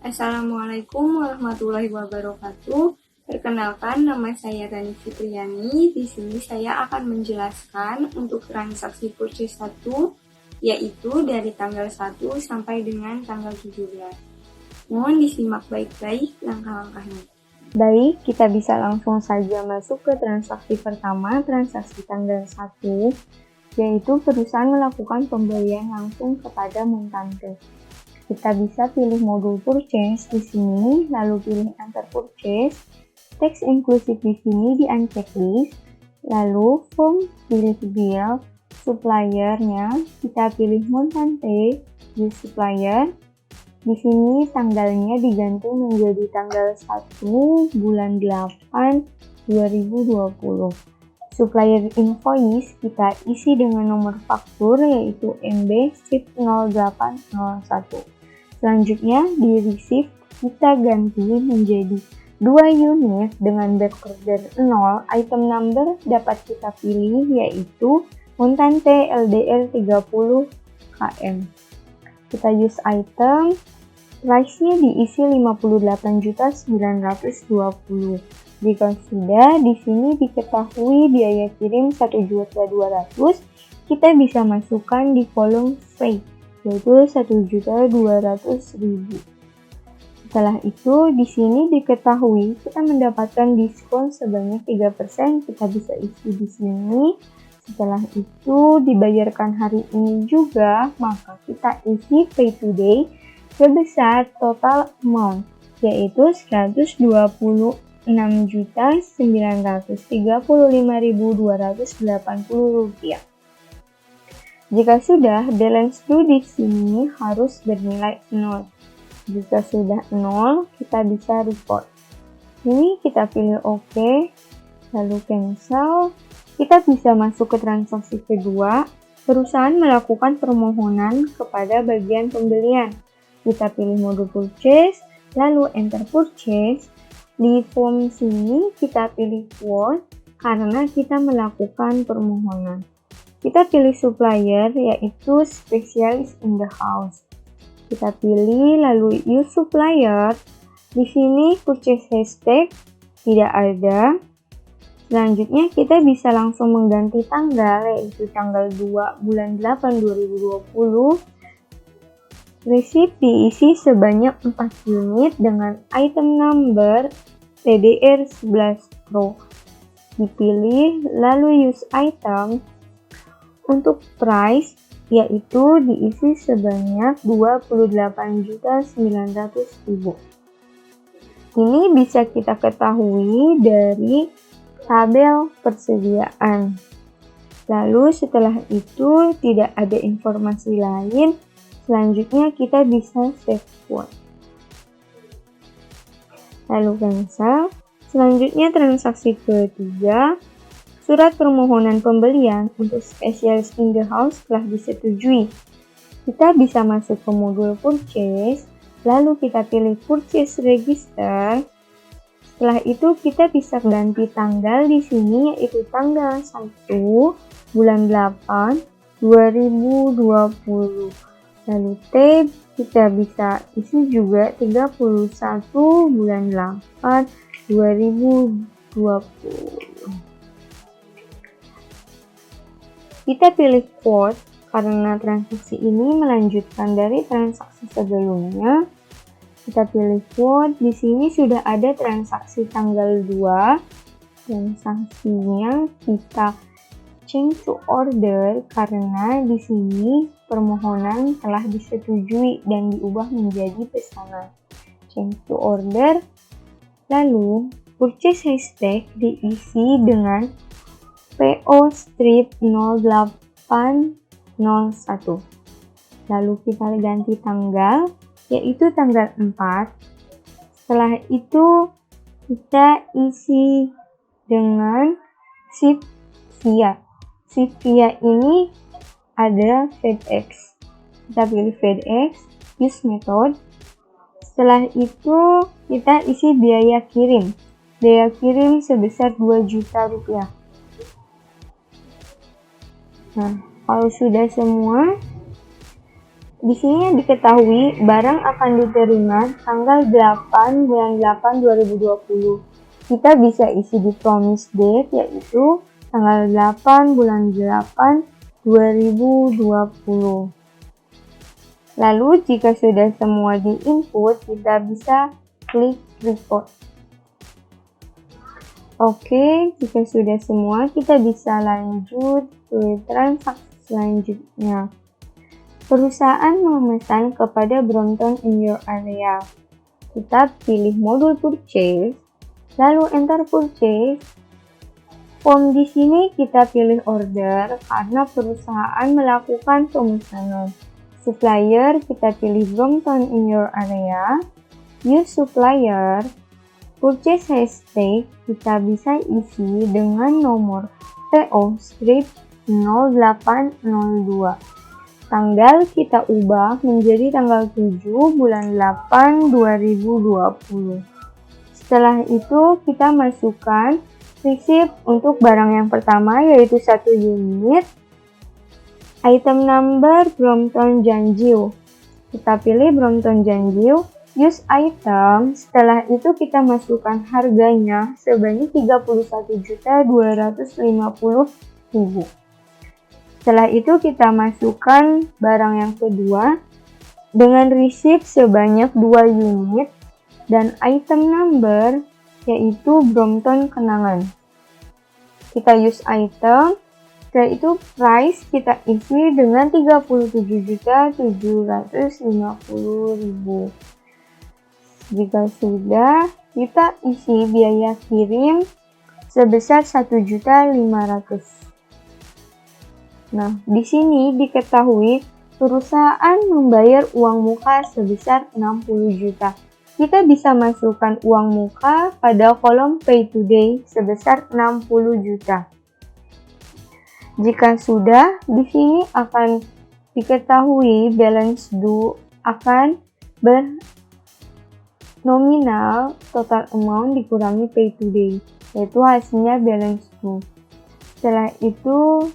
Assalamualaikum warahmatullahi wabarakatuh. Perkenalkan, nama saya Rani Fitriani. Di sini saya akan menjelaskan untuk transaksi purchase 1, yaitu dari tanggal 1 sampai dengan tanggal 17. Mohon disimak baik-baik langkah-langkahnya. Baik, kita bisa langsung saja masuk ke transaksi pertama, transaksi tanggal 1, yaitu perusahaan melakukan pembelian langsung kepada Montante. Kita bisa pilih modul purchase di sini, lalu pilih enter purchase. Teks inklusif di sini di unchecklist, lalu form pilih bill, suppliernya kita pilih Montante di supplier. Di sini tanggalnya diganti menjadi tanggal 1 bulan 8 2020. Supplier invoice kita isi dengan nomor faktur yaitu MB SIP 0801. Selanjutnya di receipt kita ganti menjadi 2 unit dengan backorder 0. Item number dapat kita pilih yaitu Montante LDR 30 km. Kita use item, price-nya diisi 58.920. Jika sudah, di sini diketahui biaya kirim 1.200.000, kita bisa masukkan di kolom freight, yaitu 1.200.000. Setelah itu, di sini diketahui kita mendapatkan diskon sebanyak 3%, kita bisa isi di sini. Setelah itu, dibayarkan hari ini juga, maka kita isi pay today sebesar total amount, yaitu 126.935.280 rupiah. Jika sudah, balance due di sini harus bernilai 0. Jika sudah 0, kita bisa report. Ini kita pilih OK, lalu cancel. Kita bisa masuk ke transaksi kedua. Perusahaan melakukan permohonan kepada bagian pembelian. Kita pilih modul purchase, lalu enter purchase. Di form sini kita pilih quote karena kita melakukan permohonan. Kita pilih supplier yaitu specialist in the house. Kita pilih lalu use supplier. Di sini purchase hashtag tidak ada. Selanjutnya kita bisa langsung mengganti tanggal yaitu tanggal 2 bulan 8 2020. Receipt diisi sebanyak 4 unit dengan item number TDR 11 Pro. Dipilih lalu use item. Untuk price yaitu diisi sebanyak 28.900.000. Ini bisa kita ketahui dari tabel persediaan. Lalu setelah itu tidak ada informasi lain, selanjutnya kita bisa save quote. Lalu cancel. Selanjutnya transaksi ketiga. Surat permohonan pembelian untuk specialist in the house telah disetujui. Kita bisa masuk ke modul purchase, lalu kita pilih purchase register. Setelah itu kita bisa ganti tanggal di sini yaitu tanggal 1 bulan 8 2020. Lalu tab kita bisa isi juga 31 bulan 8 2020. Kita pilih quote karena transaksi ini melanjutkan dari transaksi sebelumnya. Kita pilih quote. Di sini sudah ada transaksi tanggal 2. Transaksinya kita change to order karena di sini permohonan telah disetujui dan diubah menjadi pesanan. Change to order. Lalu purchase hashtag diisi dengan PO strip 0801. Lalu kita ganti tanggal yaitu tanggal 4. Setelah itu kita isi dengan SIP via. SIP via ini ada FedEx. Kita pilih FedEx, use method. Setelah itu kita isi biaya kirim. Biaya kirim sebesar 2 juta rupiah. Nah, kalau sudah semua, di sini diketahui barang akan diterima tanggal 8 bulan 8 2020. Kita bisa isi di promise date yaitu tanggal 8 bulan 8 2020. Lalu jika sudah semua di-input, kita bisa klik report. Oke, jika sudah semua, kita bisa lanjut ke transaksi selanjutnya. Perusahaan memesan kepada Brompton in your area. Kita pilih modul purchase, lalu enter purchase. Form di sini kita pilih order karena perusahaan melakukan pemesanan. Supplier kita pilih Brompton in your area. Use supplier. Purchase hashtag kita bisa isi dengan nomor PO strip 0802. Tanggal kita ubah menjadi tanggal 7 bulan 8 2020. Setelah itu kita masukkan receipt untuk barang yang pertama yaitu 1 unit. Item number Brompton Janjiu. Kita pilih Brompton Janjiu. Use item. Setelah itu kita masukkan harganya sebanyak 31.250.000. Setelah itu kita masukkan barang yang kedua dengan receipt sebanyak 2 unit dan item number yaitu Brompton Kenangan. Kita use item, setelah itu price kita isi dengan 37.750.000. Jika sudah, kita isi biaya kirim sebesar 1.500.000. Nah, di sini diketahui perusahaan membayar uang muka sebesar 60 juta. Kita bisa masukkan uang muka pada kolom Pay Today sebesar 60 juta. Jika sudah, di sini akan diketahui balance due akan bernominal total amount dikurangi Pay Today, yaitu hasilnya balance due. Setelah itu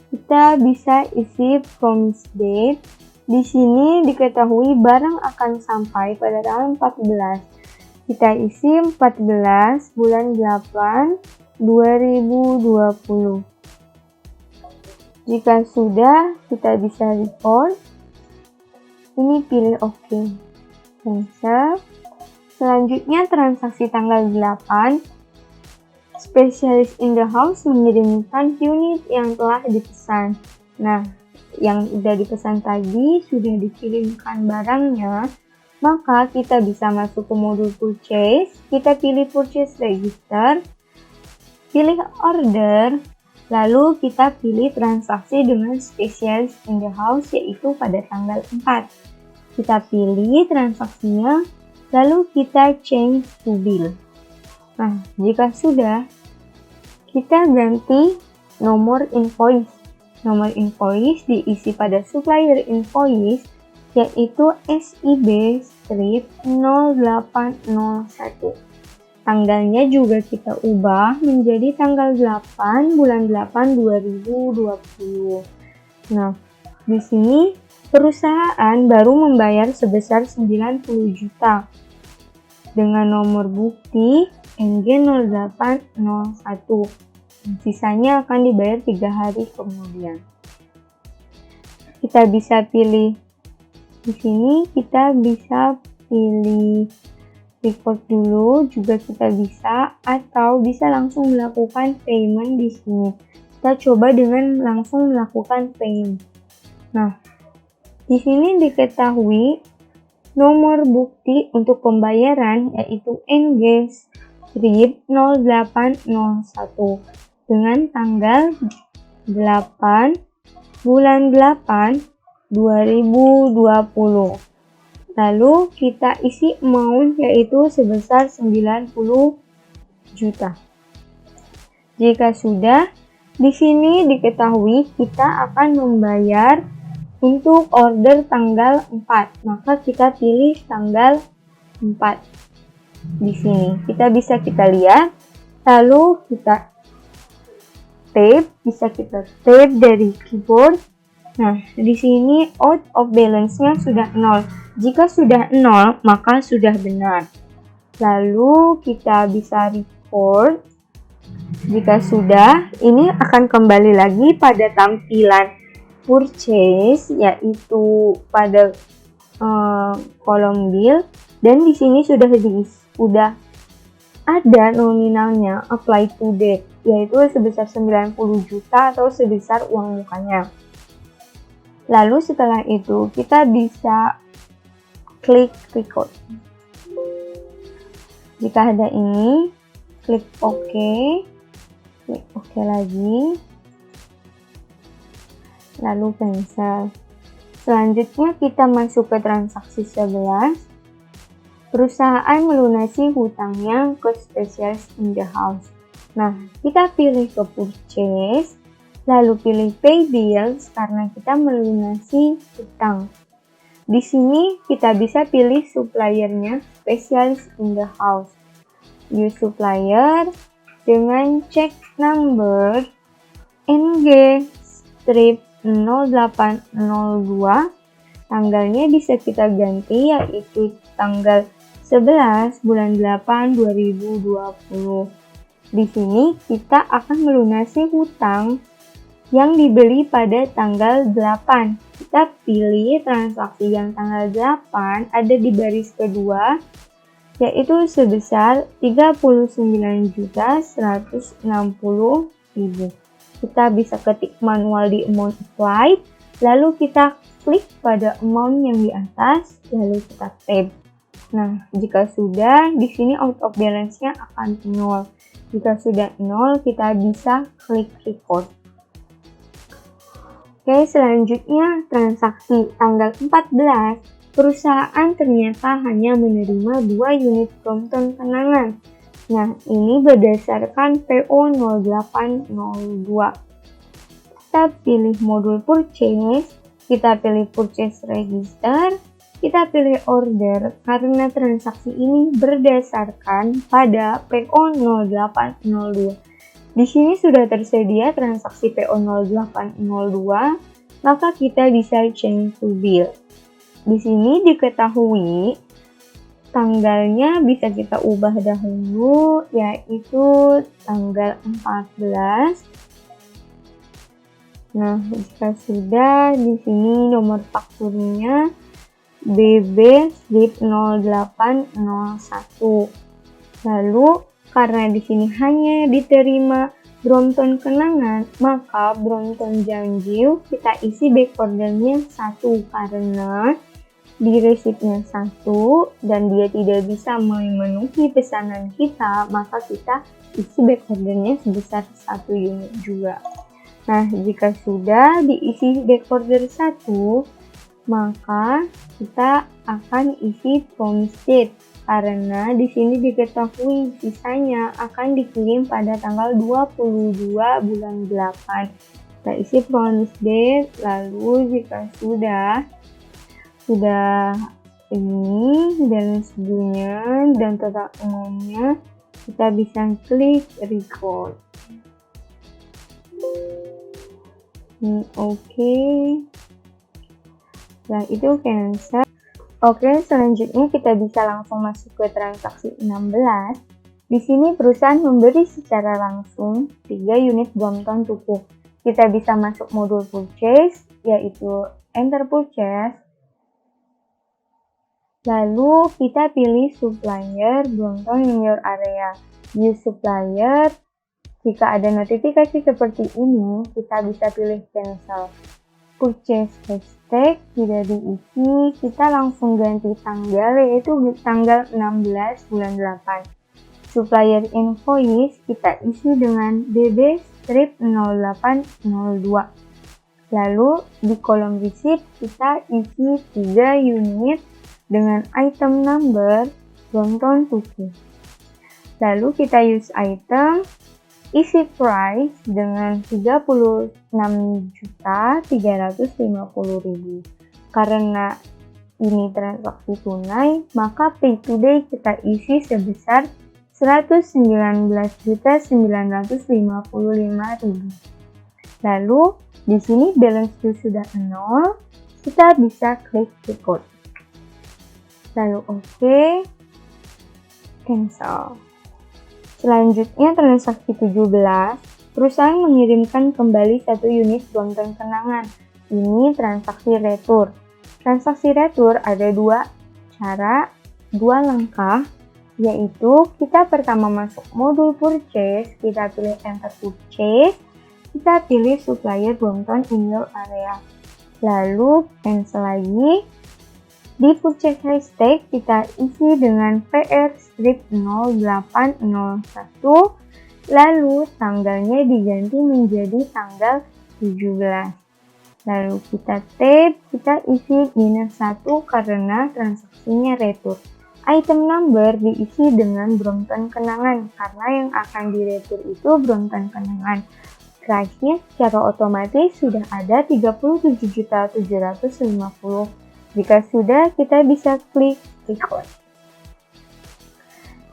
kita bisa isi promise date. Di sini diketahui barang akan sampai pada tanggal 14. Kita isi 14 bulan 8 2020. Jika sudah, kita bisa report. Ini pilih OK. Cancel. Selanjutnya transaksi tanggal 8. Specialist in the house mengirimkan unit yang telah dipesan. Nah, yang sudah dipesan tadi sudah dikirimkan barangnya, maka kita bisa masuk ke modul purchase. Kita pilih purchase register, pilih order, lalu kita pilih transaksi dengan specialist in the house yaitu pada tanggal 4. Kita pilih transaksinya, lalu kita change to bill. Nah, jika sudah, kita ganti nomor invoice. Nomor invoice diisi pada supplier invoice yaitu SIB strip 0801. Tanggalnya juga kita ubah menjadi tanggal 8 bulan 8 2020. Nah, di sini perusahaan baru membayar sebesar 90 juta dengan nomor bukti NG0801. Sisanya akan dibayar 3 hari kemudian. Kita bisa pilih di sini, kita bisa pilih record dulu, juga kita bisa, atau bisa langsung melakukan payment di sini. Kita coba dengan langsung melakukan payment. Nah, di sini diketahui nomor bukti untuk pembayaran yaitu NG strip 0801 dengan tanggal 8 bulan 8 2020. Lalu kita isi amount yaitu sebesar 90 juta. Jika sudah, di sini diketahui kita akan membayar untuk order tanggal 4, maka kita pilih tanggal 4. Di sini kita lihat, lalu kita bisa kita tap dari keyboard, Nah, di sini out of balance-nya sudah 0. Jika sudah 0, maka sudah benar. Lalu kita bisa report. Jika sudah, ini akan kembali lagi pada tampilan purchase, yaitu pada kolom bill, dan di sini sudah ada nominalnya apply to date, yaitu sebesar 90 juta atau sebesar uang mukanya. Lalu setelah itu kita bisa klik record. Jika ada ini, klik OK, klik OK lagi, lalu cancel. Selanjutnya kita masuk ke transaksi 11. Perusahaan melunasi hutangnya ke Specialist in the House. Nah, kita pilih ke purchase, lalu pilih pay bills karena kita melunasi hutang. Di sini kita bisa pilih suppliernya Specialist in the House. Use supplier dengan check number NG-0802. Tanggalnya bisa kita ganti, yaitu tanggal 11 bulan 8 2020. Di sini kita akan melunasi hutang yang dibeli pada tanggal 8. Kita pilih transaksi yang tanggal 8 ada di baris kedua, yaitu sebesar 39.160.000. Kita bisa ketik manual di amount applied, lalu kita klik pada amount yang di atas, lalu kita tab. Nah, jika sudah, di sini out of balance-nya akan 0. Jika sudah 0, kita bisa klik record. Oke, selanjutnya transaksi tanggal 14. Perusahaan ternyata hanya menerima 2 unit Brompton Kenangan. Nah, ini berdasarkan PO 0802. Kita pilih modul purchase, kita pilih purchase register, kita pilih order karena transaksi ini berdasarkan pada PO 0802. Di sini sudah tersedia transaksi PO 0802, maka kita bisa change to bill. Di sini diketahui tanggalnya bisa kita ubah dahulu, yaitu tanggal 14. Nah, jika sudah, di sini nomor fakturnya BB-0801. Lalu karena di sini hanya diterima Brompton Kenangan, maka Brompton Janjiu kita isi backordernya 1 karena di resipnya 1 dan dia tidak bisa memenuhi pesanan kita, maka kita isi backordernya sebesar 1 unit juga. Nah, jika sudah diisi backorder 1, maka kita akan isi promise date karena di sini diketahui sisanya akan dikirim pada tanggal 22 bulan 8. Kita isi promise date, lalu jika sudah ini balance due-nya dan total amount-nya, kita bisa klik record. Oke. Setelah itu cancel. Oke, selanjutnya kita bisa langsung masuk ke transaksi 16. Di sini perusahaan memberi secara langsung 3 unit Brompton Tuku. Kita bisa masuk modul purchase, yaitu enter purchase. Lalu kita pilih supplier Brompton in your area. Use supplier. Jika ada notifikasi seperti ini, kita bisa pilih cancel. Purchase hashtag tidak diisi, kita langsung ganti tanggal, yaitu tanggal 16 bulan 8. Supplier invoice kita isi dengan BB-0802. Lalu di kolom receipt kita isi 3 unit dengan item number Brompton Tuku. Lalu kita use item, isi price dengan 36.350.000. Karena ini transaksi tunai, maka pay today kita isi sebesar 119.955.000. Lalu di sini balance sudah 0, kita bisa klik record. Lalu oke, cancel. Selanjutnya transaksi 17, perusahaan mengirimkan kembali 1 unit Brompton kenangan. Ini transaksi retur. Transaksi retur ada 2 cara, 2 langkah, yaitu kita pertama masuk modul purchase, kita pilih enter purchase, kita pilih supplier Brompton in your area. Lalu cancel lagi. Di purchase hashtag kita isi dengan PR strip 0801, lalu tanggalnya diganti menjadi tanggal 17. Lalu kita tab, kita isi -1 karena transaksinya retur. Item number diisi dengan Brompton kenangan karena yang akan diretur itu Brompton kenangan. Price-nya secara otomatis sudah ada 37.750. Jika sudah, kita bisa klik record.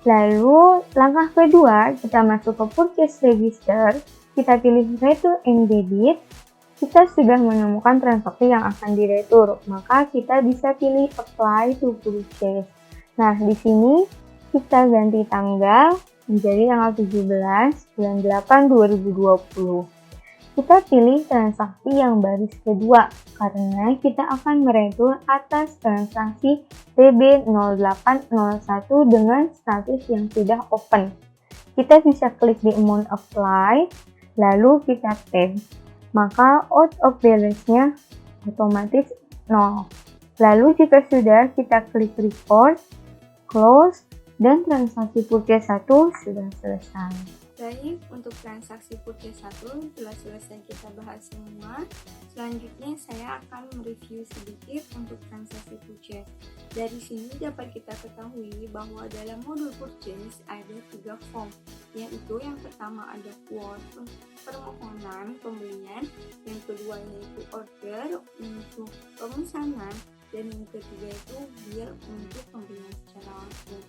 Lalu langkah kedua, kita masuk ke purchase register, kita pilih retur and debit. Kita sudah menemukan transaksi yang akan diretur, maka kita bisa pilih apply to purchase. Nah, di sini kita ganti tanggal menjadi tanggal 17 bulan 8 2020. Kita pilih transaksi yang baris kedua karena kita akan meretur atas transaksi TB0801 dengan status yang sudah open. Kita bisa klik di amount apply, lalu kita tab, maka out of balance-nya otomatis 0. Lalu jika sudah, kita klik record, close, dan transaksi purchase 1 sudah selesai. Baik, untuk transaksi purchase 1 telah selesai kita bahas semua. Selanjutnya saya akan mereview sedikit untuk transaksi purchase. Dari sini dapat kita ketahui bahwa dalam modul purchase ada 3 form, yaitu yang pertama ada quote permohonan pembelian, yang kedua yaitu order untuk pemesanan, dan yang ketiga itu bill untuk pembelian secara langsung.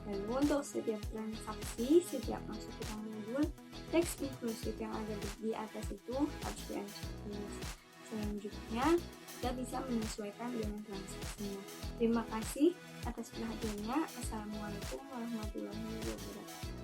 Lalu untuk setiap transaksi, setiap masuk ke dalam modul, teks inklusif yang ada di atas itu harus di-uncheck. Selanjutnya, kita bisa menyesuaikan dengan transaksinya. Terima kasih atas perhatiannya. Assalamualaikum warahmatullahi wabarakatuh.